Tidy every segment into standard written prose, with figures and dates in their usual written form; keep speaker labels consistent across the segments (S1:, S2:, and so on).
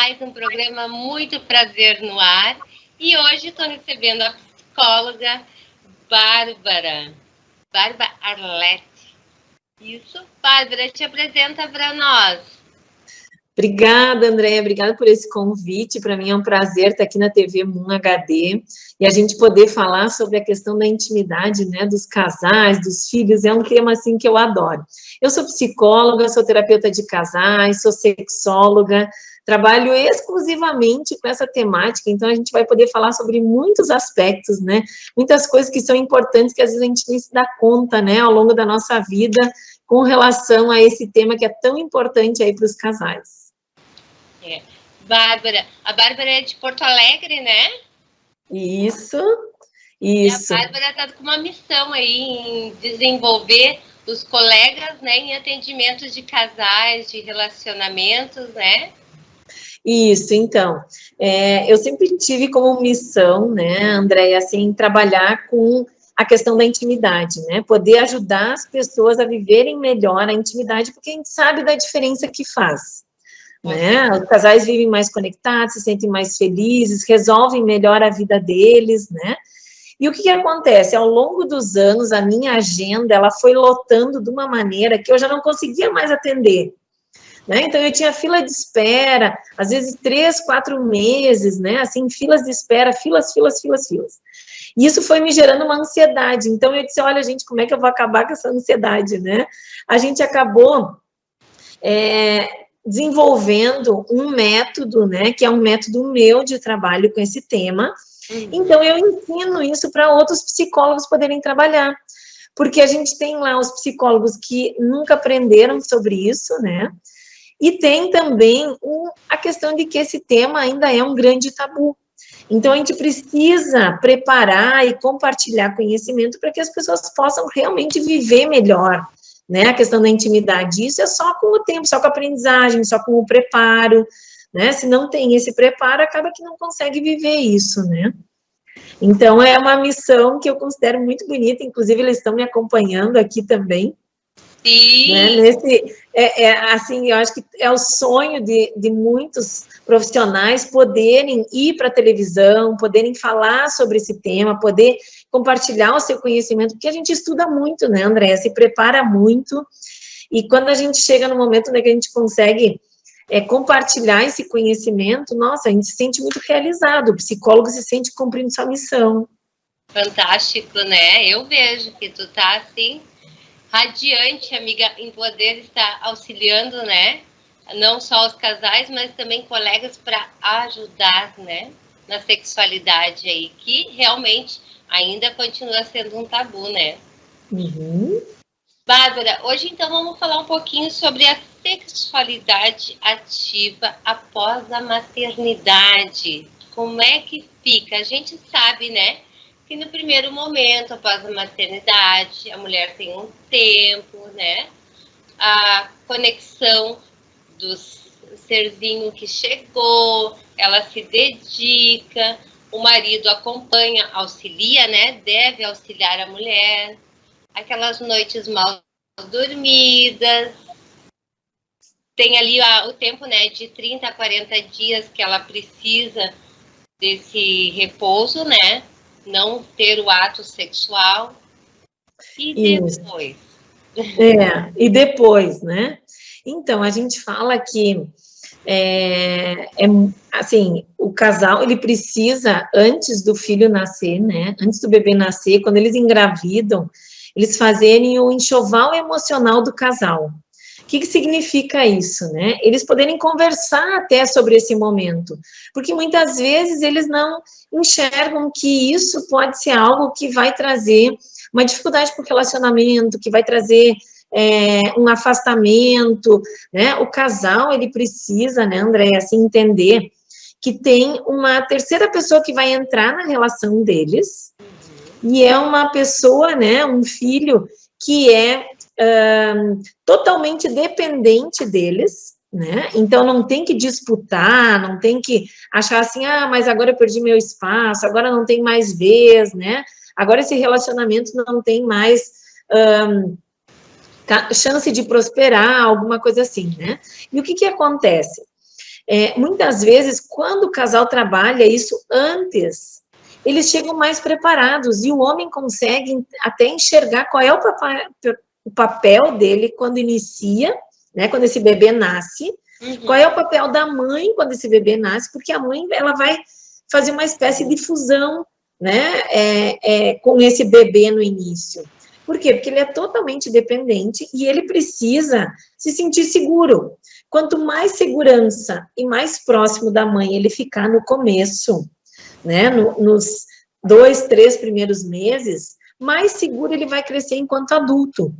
S1: mais um programa Muito Prazer no Ar. E hoje estou recebendo a psicóloga Bárbara Arlete. Isso, Bárbara, te apresenta para nós.
S2: Obrigada, Andréia, obrigada por esse convite. Para mim é um prazer estar aqui na TV Moon HD e a gente poder falar sobre a questão da intimidade, né, dos casais, dos filhos. É um tema assim que eu adoro. Eu sou psicóloga, sou terapeuta de casais, sou sexóloga, trabalho exclusivamente com essa temática, então a gente vai poder falar sobre muitos aspectos, né, muitas coisas que são importantes que às vezes a gente nem se dá conta, né, ao longo da nossa vida, com relação a esse tema que é tão importante aí para os casais.
S1: Bárbara, a Bárbara é de Porto Alegre, né?
S2: Isso.
S1: E a Bárbara está com uma missão aí em desenvolver os colegas, né, em atendimentos de casais, de relacionamentos, né?
S2: Isso, então, eu sempre tive como missão, né, Andréia, assim, trabalhar com a questão da intimidade, né, poder ajudar as pessoas a viverem melhor a intimidade, porque a gente sabe da diferença que faz, né, os casais vivem mais conectados, se sentem mais felizes, resolvem melhor a vida deles, né, e o que acontece? Ao longo dos anos, a minha agenda, ela foi lotando de uma maneira que eu já não conseguia mais atender, né? Então, eu tinha fila de espera, às vezes 3, 4 meses, né? Assim, filas de espera, filas. E isso foi me gerando uma ansiedade. Então, eu disse, olha, gente, como é que eu vou acabar com essa ansiedade, né? A gente acabou desenvolvendo um método, né? Que é um método meu de trabalho com esse tema. Então, eu ensino isso para outros psicólogos poderem trabalhar. Porque a gente tem lá os psicólogos que nunca aprenderam sobre isso, né? E tem também a questão de que esse tema ainda é um grande tabu. Então, a gente precisa preparar e compartilhar conhecimento para que as pessoas possam realmente viver melhor, né? A questão da intimidade, isso é só com o tempo, só com a aprendizagem, só com o preparo, né? Se não tem esse preparo, acaba que não consegue viver isso, né? Então, é uma missão que eu considero muito bonita, inclusive eles estão me acompanhando aqui também.
S1: Sim.
S2: Né? Assim, eu acho que é o sonho de muitos profissionais poderem ir para a televisão, poderem falar sobre esse tema, poder compartilhar o seu conhecimento, porque a gente estuda muito, né, Andréia? Se prepara muito, e quando a gente chega no momento, né, que a gente consegue compartilhar esse conhecimento, nossa, a gente se sente muito realizado, o psicólogo se sente cumprindo sua missão.
S1: Fantástico, né? Eu vejo que tu tá, assim, radiante, amiga, em poder estar auxiliando, né? Não só os casais, mas também colegas para ajudar, né? Na sexualidade aí, que realmente ainda continua sendo um tabu, né?
S2: Uhum.
S1: Bárbara, hoje então vamos falar um pouquinho sobre a sexualidade ativa após a maternidade. Como é que fica? A gente sabe, né? Que no primeiro momento, após a maternidade, a mulher tem um tempo, né? A conexão do serzinho que chegou, ela se dedica, o marido acompanha, auxilia, né? Deve auxiliar a mulher. Aquelas noites mal dormidas. Tem ali o tempo, né? De 30 a 40 dias que ela precisa desse repouso, né? Não ter o ato sexual. E depois?
S2: E depois, né? Então, a gente fala que, assim, o casal, ele precisa, antes do filho nascer, né? Antes do bebê nascer, quando eles engravidam, eles fazerem o enxoval emocional do casal. O que significa isso, né? Eles poderem conversar até sobre esse momento, porque muitas vezes eles não enxergam que isso pode ser algo que vai trazer uma dificuldade para o relacionamento, que vai trazer um afastamento, né? O casal, ele precisa, né, André, assim, entender que tem uma terceira pessoa que vai entrar na relação deles, e é uma pessoa, né, um filho que é totalmente dependente deles, né? Então não tem que disputar, não tem que achar assim, mas agora eu perdi meu espaço, agora não tem mais vez, né? Agora esse relacionamento não tem mais chance de prosperar, alguma coisa assim, né? E o que acontece? muitas vezes, quando o casal trabalha isso antes, eles chegam mais preparados, e o homem consegue até enxergar qual é o papel dele quando inicia, né, quando esse bebê nasce, qual é o papel da mãe quando esse bebê nasce, porque a mãe, ela vai fazer uma espécie de fusão, né, com esse bebê no início. Por quê? Porque ele é totalmente dependente e ele precisa se sentir seguro. Quanto mais segurança e mais próximo da mãe ele ficar no começo, né, nos 2, 3 primeiros meses, mais seguro ele vai crescer enquanto adulto,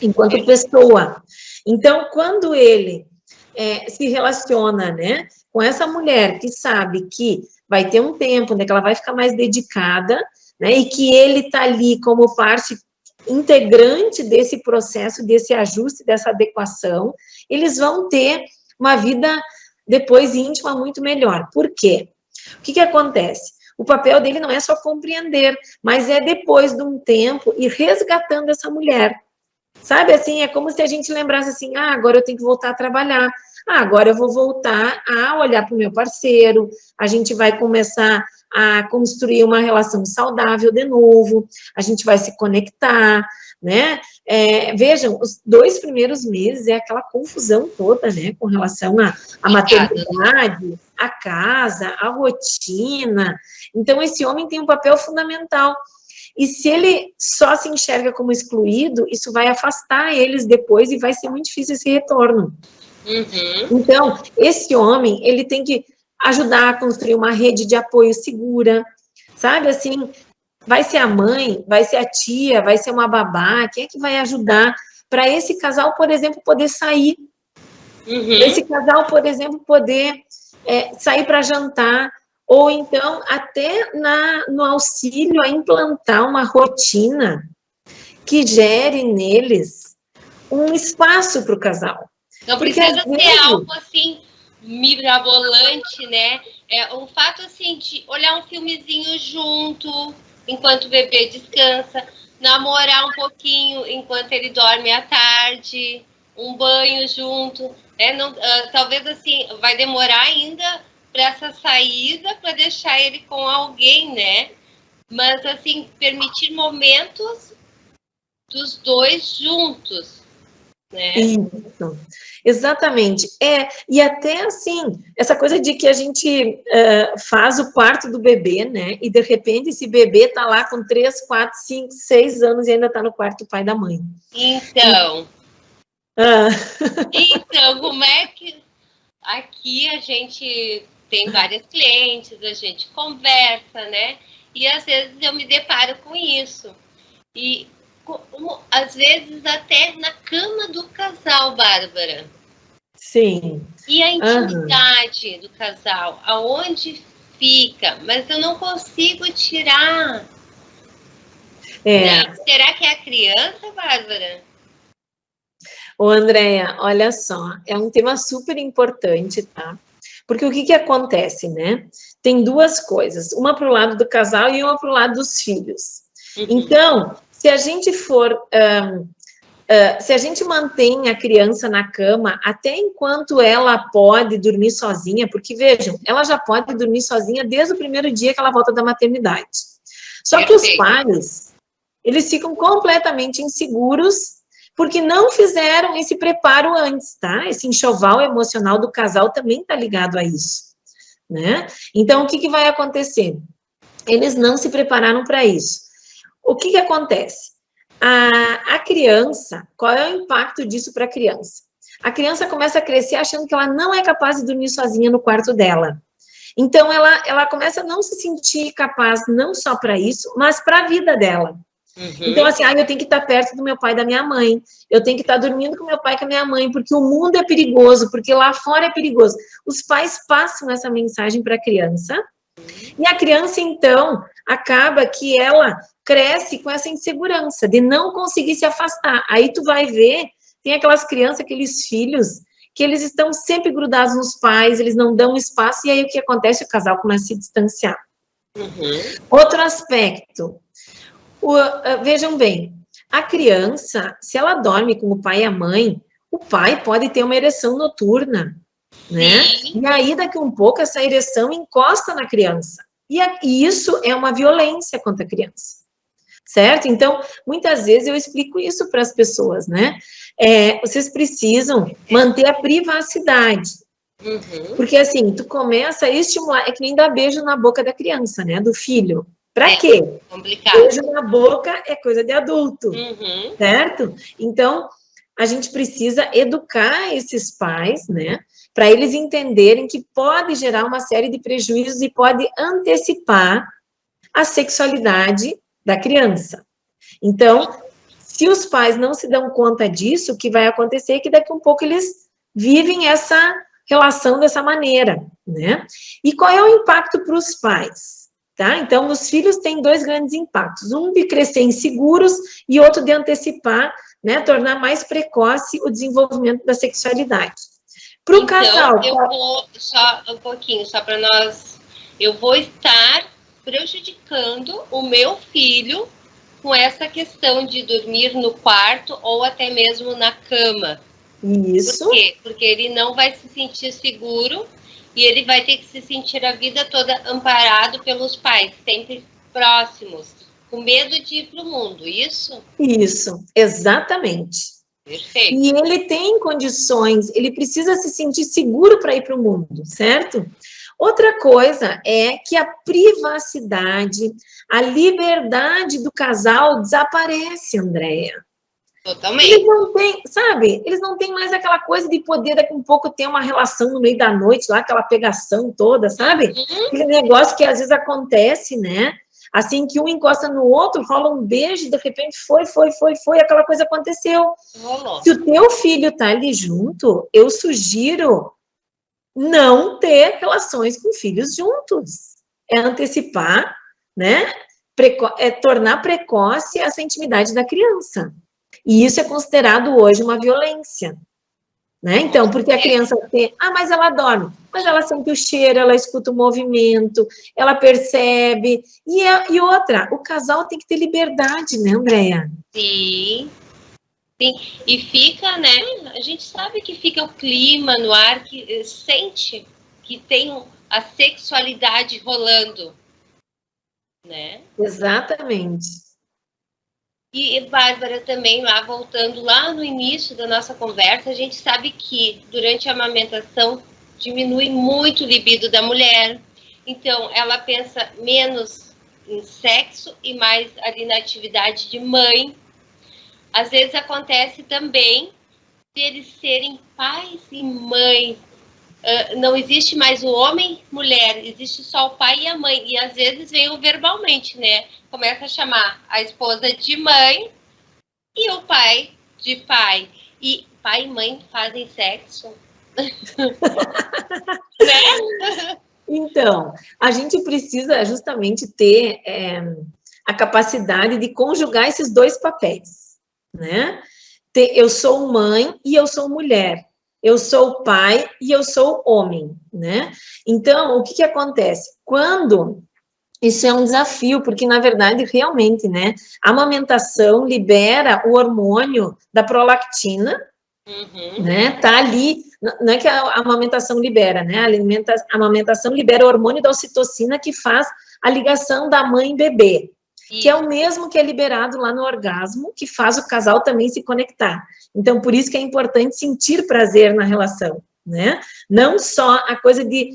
S2: enquanto pessoa. Então, quando ele se relaciona, né, com essa mulher que sabe que vai ter um tempo, né, que ela vai ficar mais dedicada, né, e que ele está ali como parte integrante desse processo, desse ajuste, dessa adequação, eles vão ter uma vida depois íntima muito melhor. Por quê? O que acontece? O papel dele não é só compreender, mas é depois de um tempo ir resgatando essa mulher. Sabe, assim, é como se a gente lembrasse assim, agora eu tenho que voltar a trabalhar, agora eu vou voltar a olhar para o meu parceiro, a gente vai começar a construir uma relação saudável de novo, a gente vai se conectar, né? Vejam, os 2 primeiros meses é aquela confusão toda, né, com relação à maternidade, à casa, à rotina. Então, esse homem tem um papel fundamental. E se ele só se enxerga como excluído, isso vai afastar eles depois e vai ser muito difícil esse retorno. Então, esse homem, ele tem que ajudar a construir uma rede de apoio segura, sabe, assim, vai ser a mãe, vai ser a tia, vai ser uma babá, quem é que vai ajudar para esse casal, por exemplo, poder sair, esse casal, por exemplo, poder sair para jantar, ou então até no auxílio a implantar uma rotina que gere neles um espaço para o casal.
S1: Não precisa ser algo assim mirabolante, né? O fato assim de olhar um filmezinho junto enquanto o bebê descansa, namorar um pouquinho enquanto ele dorme à tarde, um banho junto, talvez assim vai demorar ainda para essa saída para deixar ele com alguém, né? Mas assim permitir momentos dos dois juntos. Né?
S2: Isso, exatamente. E até assim, essa coisa de que a gente faz o parto do bebê, né? E de repente esse bebê tá lá com 3, 4, 5, 6 anos e ainda tá no quarto do pai e da mãe.
S1: Então, então, como é que aqui a gente tem várias clientes, a gente conversa, né? E às vezes eu me deparo com isso. E às vezes até na cama do casal, Bárbara.
S2: Sim.
S1: E a intimidade do casal, aonde fica, mas eu não consigo tirar. Será que é a criança, Bárbara?
S2: Ô, Andréia, olha só, é um tema super importante, tá? Porque o que acontece, né? Tem 2 coisas, uma para o lado do casal e uma para o lado dos filhos. Então, se a gente se a gente mantém a criança na cama até enquanto ela pode dormir sozinha, porque vejam, ela já pode dormir sozinha desde o primeiro dia que ela volta da maternidade. Só que os pais, eles ficam completamente inseguros porque não fizeram esse preparo antes, tá? Esse enxoval emocional do casal também tá ligado a isso, né? Então, o que vai acontecer? Eles não se prepararam para isso. O que acontece? A criança, qual é o impacto disso para a criança? A criança começa a crescer achando que ela não é capaz de dormir sozinha no quarto dela. Então, ela começa a não se sentir capaz não só para isso, mas para a vida dela. Então, assim, eu tenho que estar perto do meu pai e da minha mãe, eu tenho que estar dormindo com meu pai e com a minha mãe, porque o mundo é perigoso, porque lá fora é perigoso. Os pais passam essa mensagem para a criança, e a criança, então, acaba que ela cresce com essa insegurança de não conseguir se afastar. Aí tu vai ver, tem aquelas crianças, aqueles filhos, que eles estão sempre grudados nos pais, eles não dão espaço, e aí o que acontece? O casal começa a se distanciar. Outro aspecto, vejam bem, a criança, se ela dorme com o pai e a mãe, o pai pode ter uma ereção noturna, né?
S1: Sim.
S2: E aí, daqui um pouco, essa ereção encosta na criança. E isso é uma violência contra a criança, certo? Então, muitas vezes eu explico isso para as pessoas, né? Vocês precisam manter a privacidade.
S1: Uhum.
S2: Porque, assim, tu começa a estimular, é que nem dar beijo na boca da criança, né? Do filho. Para quê?
S1: Complicado.
S2: Beijo na boca é coisa de adulto, certo? Então, a gente precisa educar esses pais, né? Para eles entenderem que pode gerar uma série de prejuízos e pode antecipar a sexualidade da criança. Então, se os pais não se dão conta disso, o que vai acontecer é que daqui a um pouco eles vivem essa relação dessa maneira, né? E qual é o impacto para os pais? Tá? Então, os filhos têm dois grandes impactos, um de crescer inseguros e outro de antecipar, né, tornar mais precoce o desenvolvimento da sexualidade. Para o casal...
S1: eu vou, só um pouquinho, só para nós... Eu vou estar prejudicando o meu filho com essa questão de dormir no quarto ou até mesmo na cama.
S2: Isso.
S1: Por quê? Porque ele não vai se sentir seguro e ele vai ter que se sentir a vida toda amparado pelos pais, sempre próximos, com medo de ir para o mundo, isso?
S2: Isso, exatamente.
S1: Perfeito.
S2: E ele tem condições, ele precisa se sentir seguro para ir para o mundo, certo? Outra coisa é que a privacidade, a liberdade do casal desaparece, Andréia.
S1: Totalmente.
S2: Eles não têm, sabe? Eles não têm mais aquela coisa de poder daqui a um pouco ter uma relação no meio da noite, lá, aquela pegação toda, sabe? Aquele negócio que às vezes acontece, né? Assim que um encosta no outro, rola um beijo, de repente foi, aquela coisa aconteceu.
S1: Rolou.
S2: Se o teu filho tá ali junto, eu sugiro não ter relações com filhos juntos. É antecipar, né? É tornar precoce essa intimidade da criança. E isso é considerado hoje uma violência. Né? Então, porque a criança tem... mas ela dorme. Mas ela sente o cheiro, ela escuta o movimento, ela percebe. E outra, o casal tem que ter liberdade, né, Andréia?
S1: Sim. Sim. E fica, né? A gente sabe que fica o clima no ar, que sente que tem a sexualidade rolando, né?
S2: Exatamente.
S1: E, Bárbara, também, voltando lá no início da nossa conversa, a gente sabe que durante a amamentação diminui muito o libido da mulher. Então, ela pensa menos em sexo e mais ali na atividade de mãe. Às vezes acontece também de eles serem pais e mães. Não existe mais o homem, mulher, existe só o pai e a mãe. E às vezes vem verbalmente, né? Começa a chamar a esposa de mãe e o pai de pai. E pai e mãe fazem sexo. Né?
S2: Então, a gente precisa justamente ter a capacidade de conjugar esses dois papéis, né? Eu sou mãe e eu sou mulher. Eu sou pai e eu sou homem, né? Então, o que acontece? Quando... Isso é um desafio, porque, na verdade, realmente, né? A amamentação libera o hormônio da prolactina, né? Tá ali... Não é que a amamentação libera, né? A amamentação libera o hormônio da ocitocina, que faz a ligação da mãe e bebê. Que é o mesmo que é liberado lá no orgasmo, que faz o casal também se conectar. Então, por isso que é importante sentir prazer na relação, né? Não só a coisa de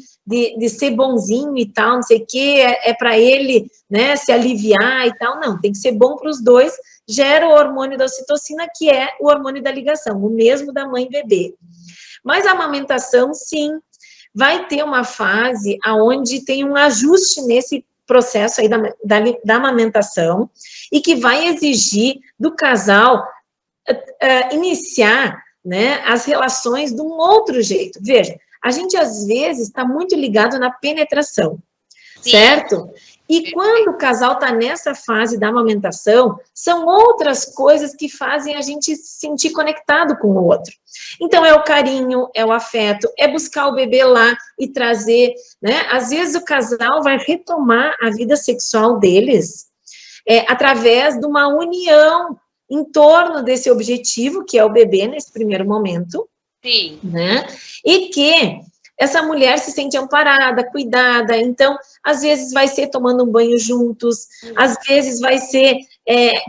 S2: ser bonzinho e tal, não sei o quê, é para ele, né, se aliviar e tal, não, tem que ser bom para os dois, gera o hormônio da ocitocina, que é o hormônio da ligação, o mesmo da mãe e bebê. Mas a amamentação, sim, vai ter uma fase onde tem um ajuste nesse processo aí da amamentação e que vai exigir do casal iniciar, né, as relações de um outro jeito. Veja, a gente às vezes está muito ligado na penetração, certo? E quando o casal está nessa fase da amamentação, são outras coisas que fazem a gente se sentir conectado com o outro. Então, é o carinho, é o afeto, é buscar o bebê lá e trazer, né? Às vezes o casal vai retomar a vida sexual deles através de uma união em torno desse objetivo, que é o bebê nesse primeiro momento,
S1: Sim.
S2: Né? E que essa mulher se sente amparada, cuidada, então, às vezes vai ser tomando um banho juntos, às vezes vai ser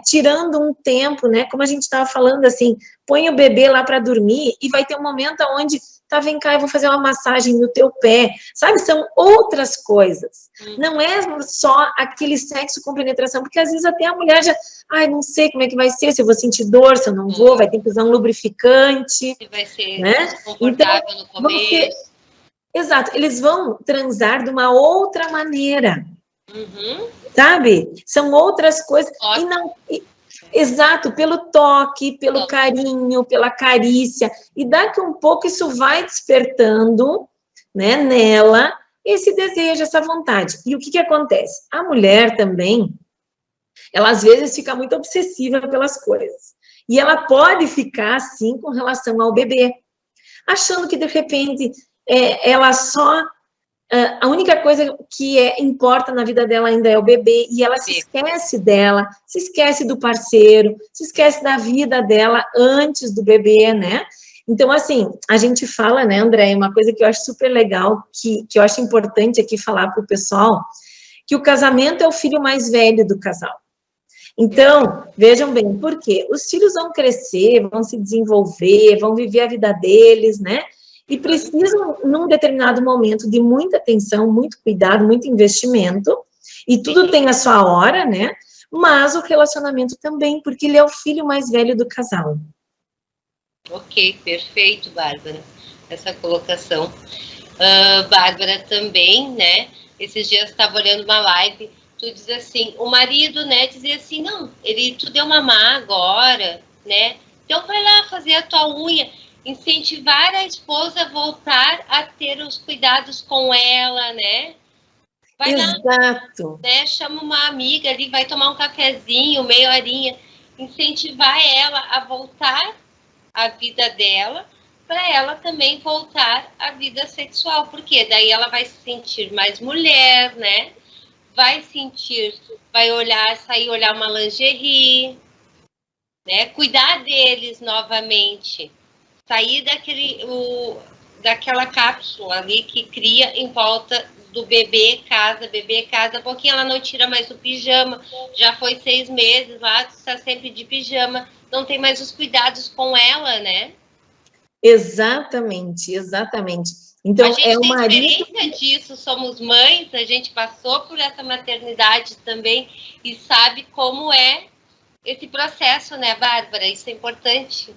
S2: tirando um tempo, né? Como a gente estava falando, assim, põe o bebê lá para dormir e vai ter um momento onde, tá, vem cá, eu vou fazer uma massagem no teu pé, sabe? São outras coisas. Não é só aquele sexo com penetração, porque às vezes até a mulher já, ai, não sei como é que vai ser, se eu vou sentir dor, se eu não vou, vai ter que usar um lubrificante.
S1: Se vai ser,
S2: né?
S1: desconfortável então, no começo.
S2: Exato, eles vão transar de uma outra maneira, sabe? São outras coisas, e não... Exato, pelo toque, pelo carinho, pela carícia, e daqui um pouco isso vai despertando, né, nela, esse desejo, essa vontade. E o que acontece? A mulher também, ela às vezes fica muito obsessiva pelas coisas, e ela pode ficar assim com relação ao bebê, achando que de repente ela só... a única coisa que importa na vida dela ainda é o bebê, e ela se esquece dela, se esquece do parceiro, se esquece da vida dela antes do bebê, né? Então, assim, a gente fala, né, André, uma coisa que eu acho super legal, que eu acho importante aqui falar para o pessoal, que o casamento é o filho mais velho do casal. Então, vejam bem, por quê? Os filhos vão crescer, vão se desenvolver, vão viver a vida deles, né? E precisam, num determinado momento, de muita atenção, muito cuidado, muito investimento, e tudo tem a sua hora, né? Mas o relacionamento também, porque ele é o filho mais velho do casal.
S1: Ok, perfeito, Bárbara, essa colocação. Bárbara, também, né? Esses dias eu estava olhando uma live, tu diz assim, o marido, né, dizia assim, não, tu deu mamar agora, né? Então vai lá fazer a tua unha. Incentivar a esposa a voltar a ter os cuidados com ela, né? Vai
S2: Exato.
S1: Lá, né? Chama uma amiga ali, vai tomar um cafezinho, meia horinha. Incentivar ela a voltar à vida dela, para ela também voltar à vida sexual. Porque daí ela vai se sentir mais mulher, né? Vai sair olhar uma lingerie, né? Cuidar deles novamente. Sair daquela cápsula ali que cria em volta do bebê, casa, pouquinho ela não tira mais o pijama, já foi 6 meses lá, está sempre de pijama, não tem mais os cuidados com ela, né?
S2: Exatamente, exatamente. Então,
S1: a gente tem experiência disso, somos mães, a gente passou por essa maternidade também e sabe como é esse processo, né, Bárbara? Isso é importante.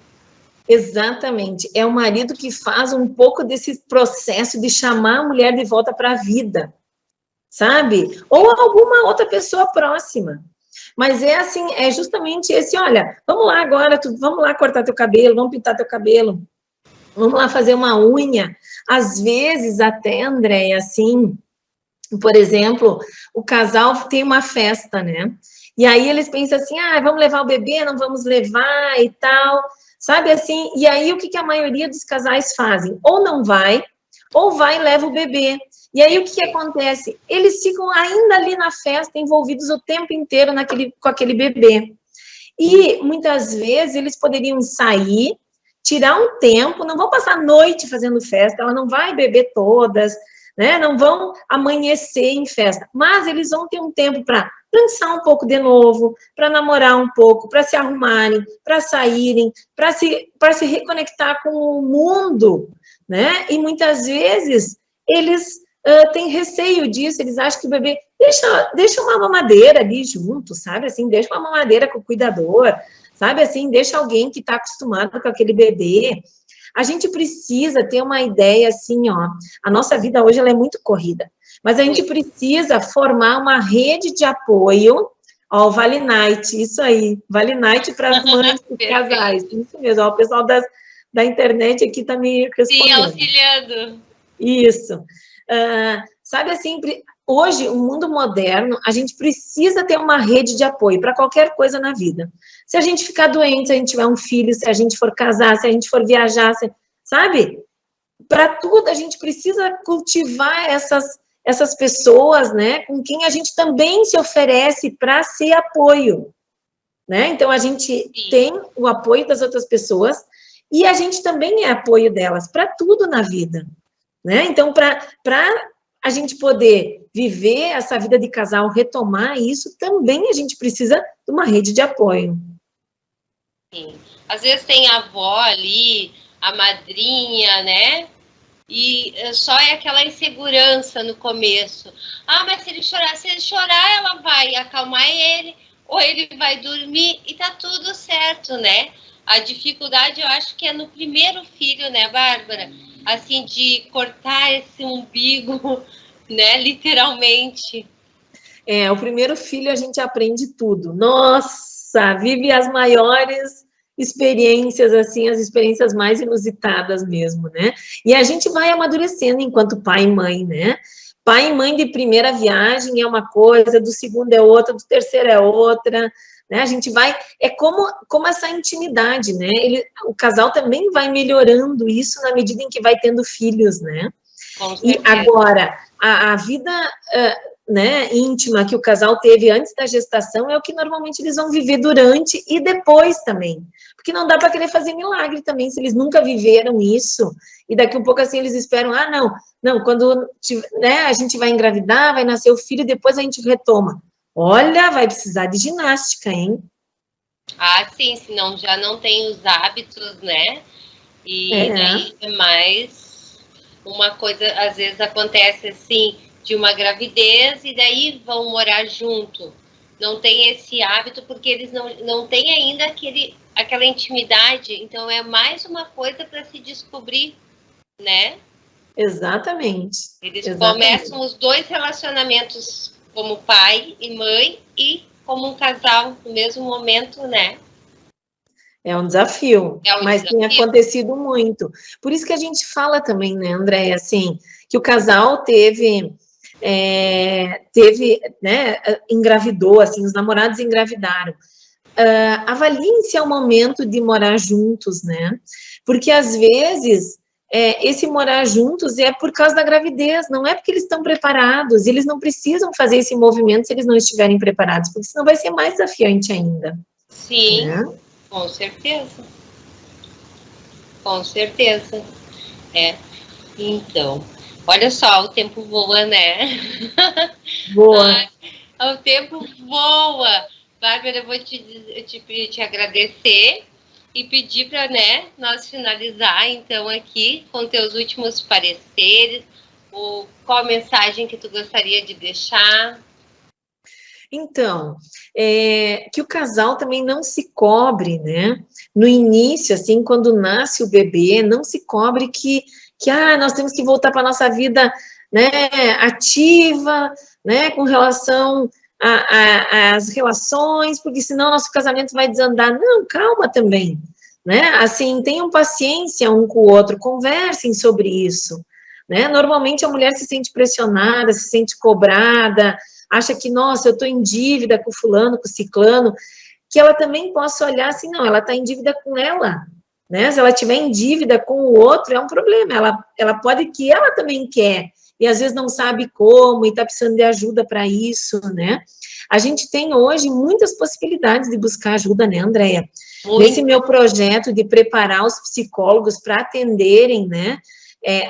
S2: Exatamente, é o marido que faz um pouco desse processo de chamar a mulher de volta para a vida, sabe? Ou alguma outra pessoa próxima. Mas é assim, é justamente esse, olha, vamos lá agora, vamos lá cortar teu cabelo, vamos pintar teu cabelo, vamos lá fazer uma unha. Às vezes até, André, assim, por exemplo, o casal tem uma festa, né? E aí eles pensam assim, vamos levar o bebê, não vamos levar e tal... Sabe assim? E aí, o que a maioria dos casais fazem? Ou não vai, ou vai e leva o bebê. E aí, o que acontece? Eles ficam ainda ali na festa, envolvidos o tempo inteiro com aquele bebê. E, muitas vezes, eles poderiam sair, tirar um tempo, não vão passar a noite fazendo festa, ela não vai beber todas, né? Não vão amanhecer em festa, mas eles vão ter um tempo para dançar um pouco de novo, para namorar um pouco, para se arrumarem, para saírem, para se reconectar com o mundo, né? E muitas vezes eles têm receio disso, eles acham que o bebê deixa uma mamadeira ali junto, sabe? Assim, deixa uma mamadeira com o cuidador, sabe? Assim, deixa alguém que está acostumado com aquele bebê. A gente precisa ter uma ideia assim, ó, a nossa vida hoje ela é muito corrida, mas a gente precisa formar uma rede de apoio, ó, o Vale Night, isso aí, Vale Night para as mães dos casais, isso mesmo, ó, o pessoal da internet aqui está me respondendo.
S1: Sim, auxiliando.
S2: Isso. Sabe assim, hoje, o mundo moderno, a gente precisa ter uma rede de apoio para qualquer coisa na vida. Se a gente ficar doente, se a gente tiver um filho, se a gente for casar, se a gente for viajar, sabe? Para tudo, a gente precisa cultivar essas pessoas, né? Com quem a gente também se oferece para ser apoio, né? Então, a gente tem o apoio das outras pessoas E a gente também é apoio delas para tudo na vida, né? Então, para a gente poder viver essa vida de casal, retomar isso, também a gente precisa de uma rede de apoio.
S1: Sim. Às vezes tem a avó ali, a madrinha, né? E só é aquela insegurança no começo. Ah, mas se ele chorar, ela vai acalmar ele, ou ele vai dormir, e tá tudo certo, né? A dificuldade, eu acho que é no primeiro filho, né, Bárbara? Assim, de cortar esse umbigo, né, literalmente.
S2: O primeiro filho a gente aprende tudo. Nossa, vive as maiores experiências, assim, as experiências mais inusitadas mesmo, né? E a gente vai amadurecendo enquanto pai e mãe, né? Pai e mãe de primeira viagem é uma coisa, do segundo é outra, do terceiro é outra, né? A gente vai, é como essa intimidade, né? O casal também vai melhorando isso na medida em que vai tendo filhos, né? E agora, a vida né, íntima que o casal teve antes da gestação é o que normalmente eles vão viver durante e depois também. Porque não dá para querer fazer milagre também, se eles nunca viveram isso, e daqui a um pouco assim eles esperam, não, quando né, a gente vai engravidar, vai nascer o filho, depois a gente retoma. Olha, vai precisar de ginástica, hein?
S1: Ah, sim, senão já não tem os hábitos, né? E daí é mais uma coisa, às vezes acontece assim, de uma gravidez e daí vão morar junto. Não tem esse hábito porque eles não têm ainda aquela intimidade. Então é mais uma coisa para se descobrir, né?
S2: Exatamente.
S1: Eles começam os dois relacionamentos como pai e mãe e como um casal no mesmo momento, né?
S2: É um desafio, mas tem acontecido muito. Por isso que a gente fala também, né, André, assim, que o casal teve, né, engravidou, assim, os namorados engravidaram. Avaliem se é o momento de morar juntos, né? Porque, às vezes, esse morar juntos é por causa da gravidez, não é porque eles estão preparados, eles não precisam fazer esse movimento se eles não estiverem preparados, porque senão vai ser mais desafiante ainda.
S1: Sim. Né? Com certeza. Com certeza. Então, olha só, o tempo voa, né?
S2: Voa.
S1: O tempo voa. Bárbara, eu vou te agradecer e pedir para, né, nós finalizar, então, aqui com teus últimos pareceres, qual a mensagem que tu gostaria de deixar?
S2: Então, que o casal também não se cobre, né? No início, assim, quando nasce o bebê, não se cobre que nós temos que voltar para a nossa vida, né, ativa, né, com relação às relações, porque senão nosso casamento vai desandar. Não, calma também, né? Assim, tenham paciência um com o outro, conversem sobre isso, né? Normalmente a mulher se sente pressionada, se sente cobrada, acha que, nossa, eu estou em dívida com fulano, com ciclano, que ela também possa olhar assim, não, ela está em dívida com ela, né? Se ela tiver em dívida com o outro, é um problema, ela pode que ela também quer, e às vezes não sabe como, e está precisando de ajuda para isso, né? A gente tem hoje muitas possibilidades de buscar ajuda, né, Andréia? Nesse meu projeto de preparar os psicólogos para atenderem, né,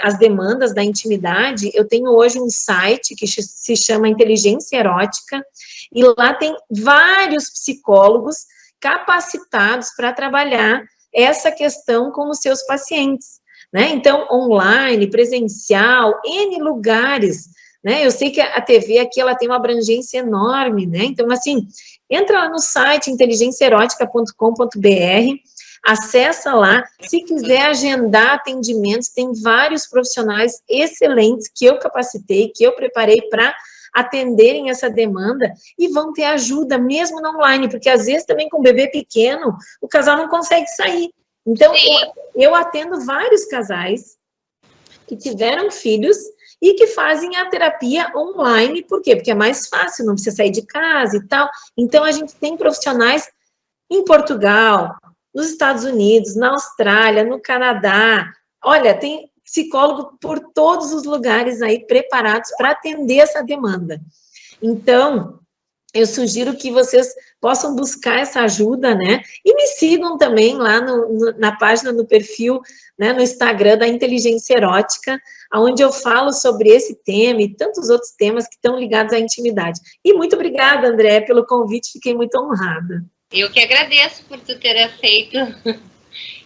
S2: as demandas da intimidade, eu tenho hoje um site que se chama Inteligência Erótica, e lá tem vários psicólogos capacitados para trabalhar essa questão com os seus pacientes, né? Então, online, presencial, N lugares, né? Eu sei que a TV aqui, ela tem uma abrangência enorme, né? Então, assim, entra lá no site inteligenciaerótica.com.br, acessa lá, se quiser agendar atendimentos, tem vários profissionais excelentes que eu capacitei, que eu preparei para atenderem essa demanda e vão ter ajuda mesmo no online, porque às vezes também com bebê pequeno, o casal não consegue sair. Então, eu atendo vários casais que tiveram filhos e que fazem a terapia online, por quê? Porque é mais fácil, não precisa sair de casa e tal. Então, a gente tem profissionais em Portugal, nos Estados Unidos, na Austrália, no Canadá. Olha, tem psicólogo por todos os lugares aí preparados para atender essa demanda. Então, eu sugiro que vocês possam buscar essa ajuda, né? E me sigam também lá na página, no perfil, né, no Instagram da Inteligência Erótica, onde eu falo sobre esse tema e tantos outros temas que estão ligados à intimidade. E muito obrigada, André, pelo convite, fiquei muito honrada.
S1: Eu que agradeço por tu ter aceito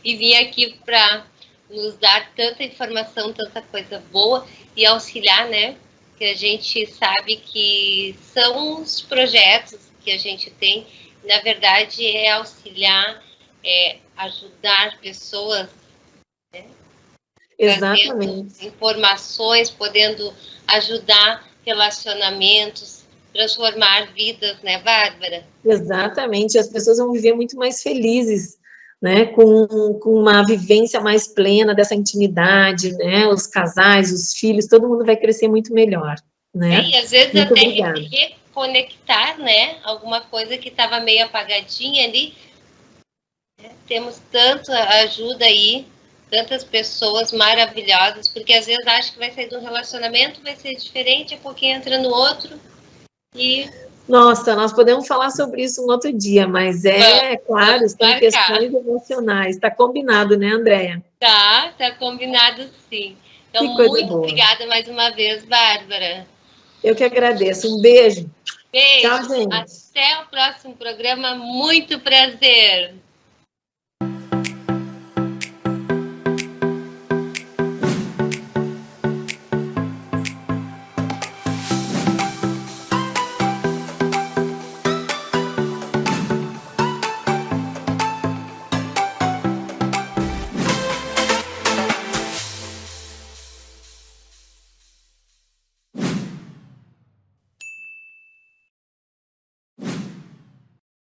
S1: e vir aqui para nos dar tanta informação, tanta coisa boa e auxiliar, né? Que a gente sabe que são os projetos que a gente tem, na verdade é auxiliar, é ajudar pessoas, né?
S2: Exatamente.
S1: Informações, podendo ajudar relacionamentos, transformar vidas, né, Bárbara?
S2: Exatamente, as pessoas vão viver muito mais felizes, né, com uma vivência mais plena dessa intimidade, né, os casais, os filhos, todo mundo vai crescer muito melhor, né?
S1: E às vezes
S2: muito
S1: até
S2: obrigada.
S1: Reconectar, né, alguma coisa que estava meio apagadinha ali, né? Temos tanta ajuda aí, tantas pessoas maravilhosas, porque às vezes acha que vai sair de um relacionamento, vai ser diferente, a pouquinho entra no outro e...
S2: Nossa, nós podemos falar sobre isso um outro dia, mas claro, são questões emocionais. Está combinado, né, Andréia?
S1: Tá combinado sim. Então, muito obrigada mais uma vez, Bárbara.
S2: Eu que agradeço. Um beijo.
S1: Beijo.
S2: Tchau, gente.
S1: Até o próximo programa. Muito prazer.